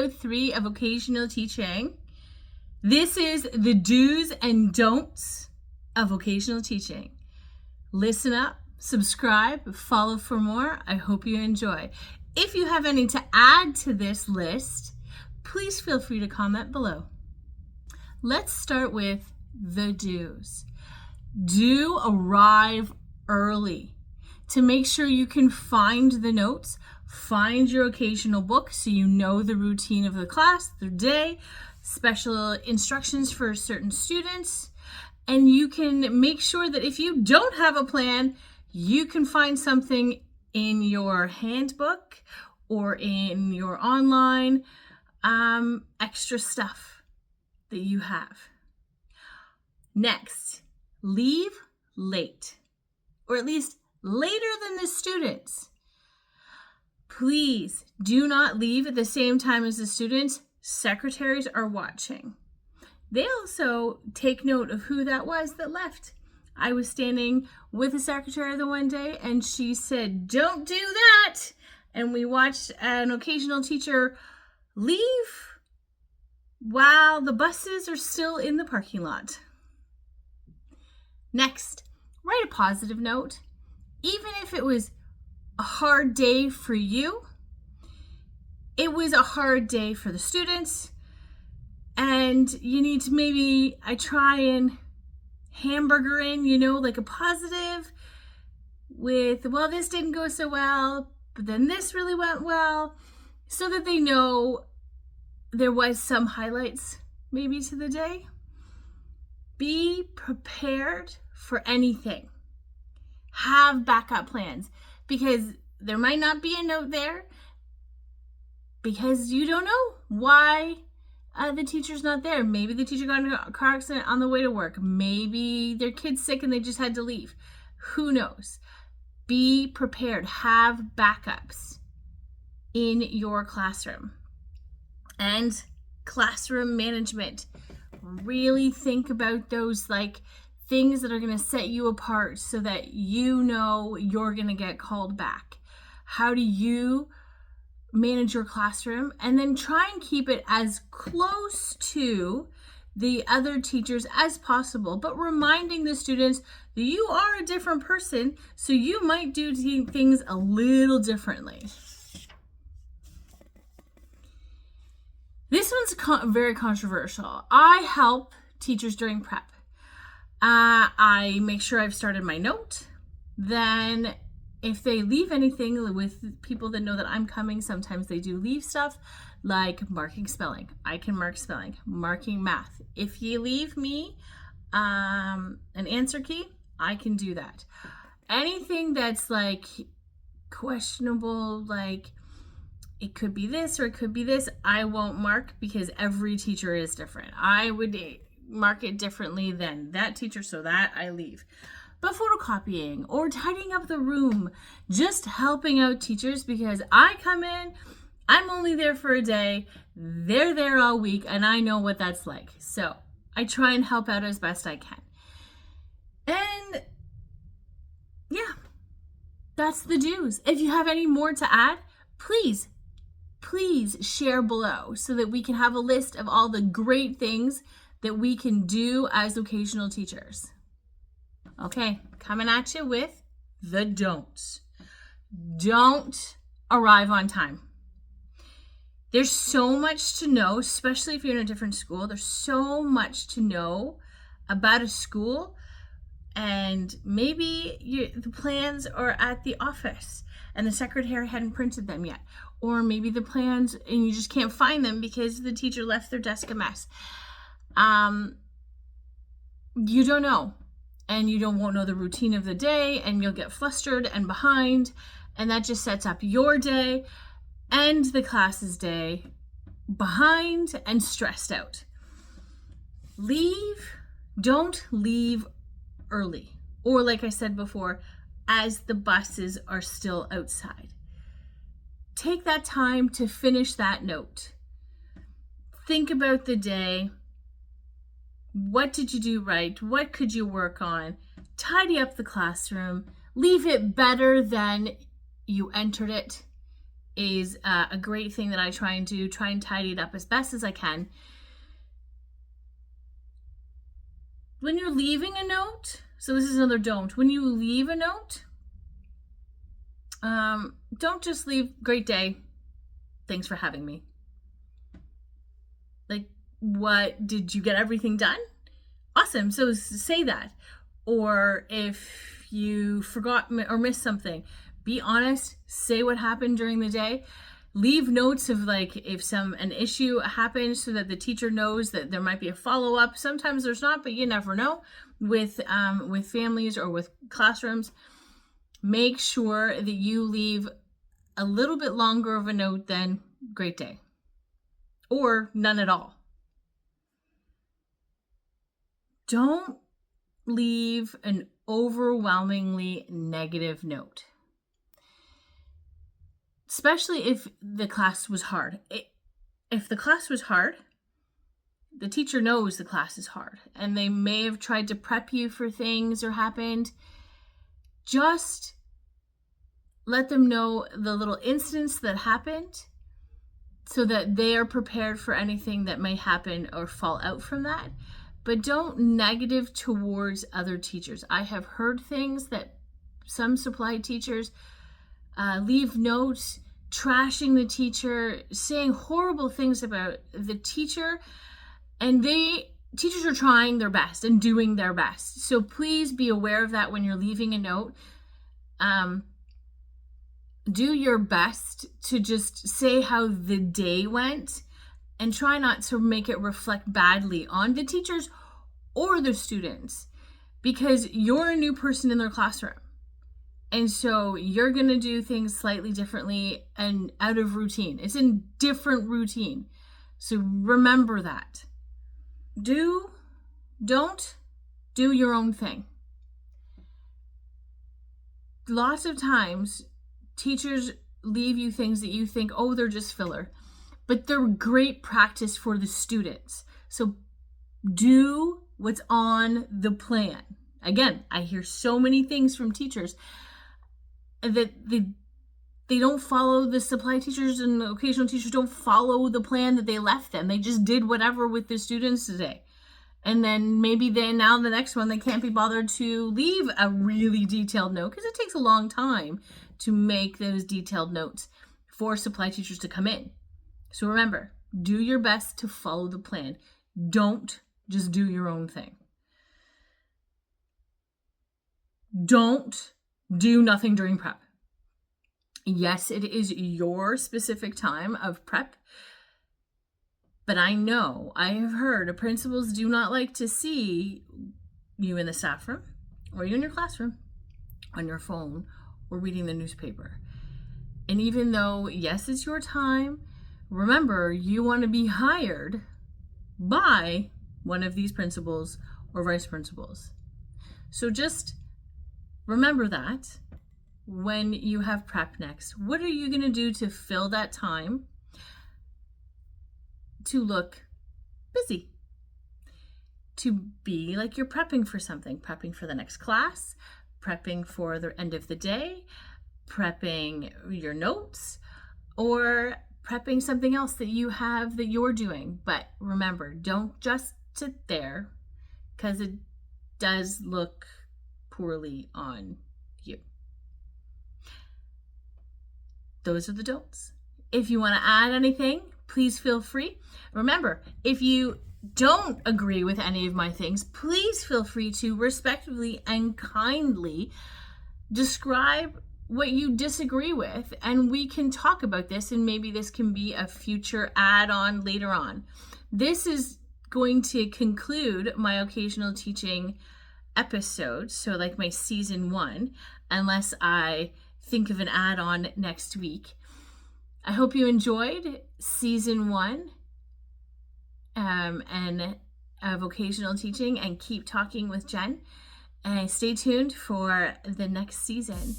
episode 3 of Vocational Teaching. This is the do's and don'ts of vocational teaching. Listen up, subscribe, follow for more. I hope you enjoy. If you have any to add to this list, please feel free to comment below. Let's start with the do's. Do arrive early to make sure you can find the notes, find your occasional book so you know the routine of the class, the day, special instructions for certain students, and you can make sure that if you don't have a plan, you can find something in your handbook or in your online extra stuff that you have. Next, leave late, or at least later than the students. Please do not leave at the same time as the students. Secretaries are watching. They also take note of who that was that left. I was standing with a secretary the one day and she said, "Don't do that." And we watched an occasional teacher leave while the buses are still in the parking lot. Next, write a positive note. Even if it was a hard day for you, it was a hard day for the students, and you need to maybe, I try and hamburger in, like a positive with, well, this didn't go so well, but then this really went well, so that they know there was some highlights maybe to the day. Be prepared for anything. Have backup plans, because there might not be a note there because you don't know why the teacher's not there. Maybe the teacher got in a car accident on the way to work. Maybe their kid's sick and they just had to leave. Who knows? Be prepared. Have backups in your classroom. And classroom management. Really think about those things that are going to set you apart so that you know you're going to get called back. How do you manage your classroom? And then try and keep it as close to the other teachers as possible, but reminding the students that you are a different person, so you might do things a little differently. This one's very controversial. I help teachers during prep. I make sure I've started my note. Then if they leave anything with people that know that I'm coming, sometimes they do leave stuff like marking spelling. I can mark spelling, marking math. If you leave me an answer key, I can do that. Anything that's questionable, it could be this or it could be this, I won't mark, because every teacher is different. I would mark it differently than that teacher, so that I leave. But photocopying or tidying up the room, just helping out teachers, because I come in, I'm only there for a day, they're there all week, and I know what that's like. So I try and help out as best I can. And yeah, that's the do's. If you have any more to add, please share below so that we can have a list of all the great things that we can do as vocational teachers. Okay, coming at you with the don'ts. Don't arrive on time. There's so much to know, especially if you're in a different school. There's so much to know about a school, and maybe the plans are at the office and the secretary hadn't printed them yet. Or maybe the plans and you just can't find them because the teacher left their desk a mess. You don't know, and you won't know the routine of the day, and you'll get flustered and behind, and that just sets up your day and the class's day behind and stressed out. Don't leave early, or like I said before, as the buses are still outside. Take that time to finish that note. Think about the day. What did you do right? What could you work on? Tidy up the classroom. Leave it better than you entered it. is a great thing that I try and do, try and tidy it up as best as I can. When you're leaving a note, so this is another don't. When you leave a note, don't just leave, great day, thanks for having me. Like, what, did you get everything done? Awesome, so say that. Or if you forgot or missed something, be honest, say what happened during the day. Leave notes of like if an issue happens so that the teacher knows that there might be a follow-up. Sometimes there's not, but you never know with families or with classrooms. Make sure that you leave a little bit longer of a note than great day or none at all. Don't leave an overwhelmingly negative note. Especially if the class was hard. If the class was hard, the teacher knows the class is hard and they may have tried to prep you for things or happened. Just let them know the little incidents that happened so that they are prepared for anything that may happen or fall out from that. But don't negative towards other teachers. I have heard things that some supply teachers leave notes trashing the teacher, saying horrible things about the teacher, and teachers are trying their best and doing their best. So please be aware of that when you're leaving a note. Do your best to just say how the day went and try not to make it reflect badly on the teachers or the students, because you're a new person in their classroom. And so you're going to do things slightly differently and out of routine. It's a different routine. So remember that. Don't do your own thing. Lots of times, teachers leave you things that you think, oh, they're just filler. But they're great practice for the students. So do what's on the plan. Again, I hear so many things from teachers that they don't follow, the supply teachers and the occasional teachers don't follow the plan that they left them. They just did whatever with the students today. And then maybe now the next one, they can't be bothered to leave a really detailed note because it takes a long time to make those detailed notes for supply teachers to come in. So remember, do your best to follow the plan. Don't just do your own thing. Don't do nothing during prep. Yes, it is your specific time of prep, but I have heard principals do not like to see you in the staff room or you in your classroom on your phone or reading the newspaper. And even though, yes, it's your time, remember, you want to be hired by one of these principals or vice principals. So just remember that when you have prep next. What are you going to do to fill that time to look busy? To be like you're prepping for something, prepping for the next class, prepping for the end of the day, prepping your notes, or prepping something else that you have that you're doing. But remember, don't just sit there because it does look poorly on you. Those are the don'ts. If you want to add anything, please feel free. Remember, if you don't agree with any of my things, please feel free to respectfully and kindly describe what you disagree with, and we can talk about this, and maybe this can be a future add-on later on. This is going to conclude my occasional teaching episode, so like my season 1, unless I think of an add-on next week. I hope you enjoyed season 1 and vocational teaching, and keep talking with Jen, and stay tuned for the next season.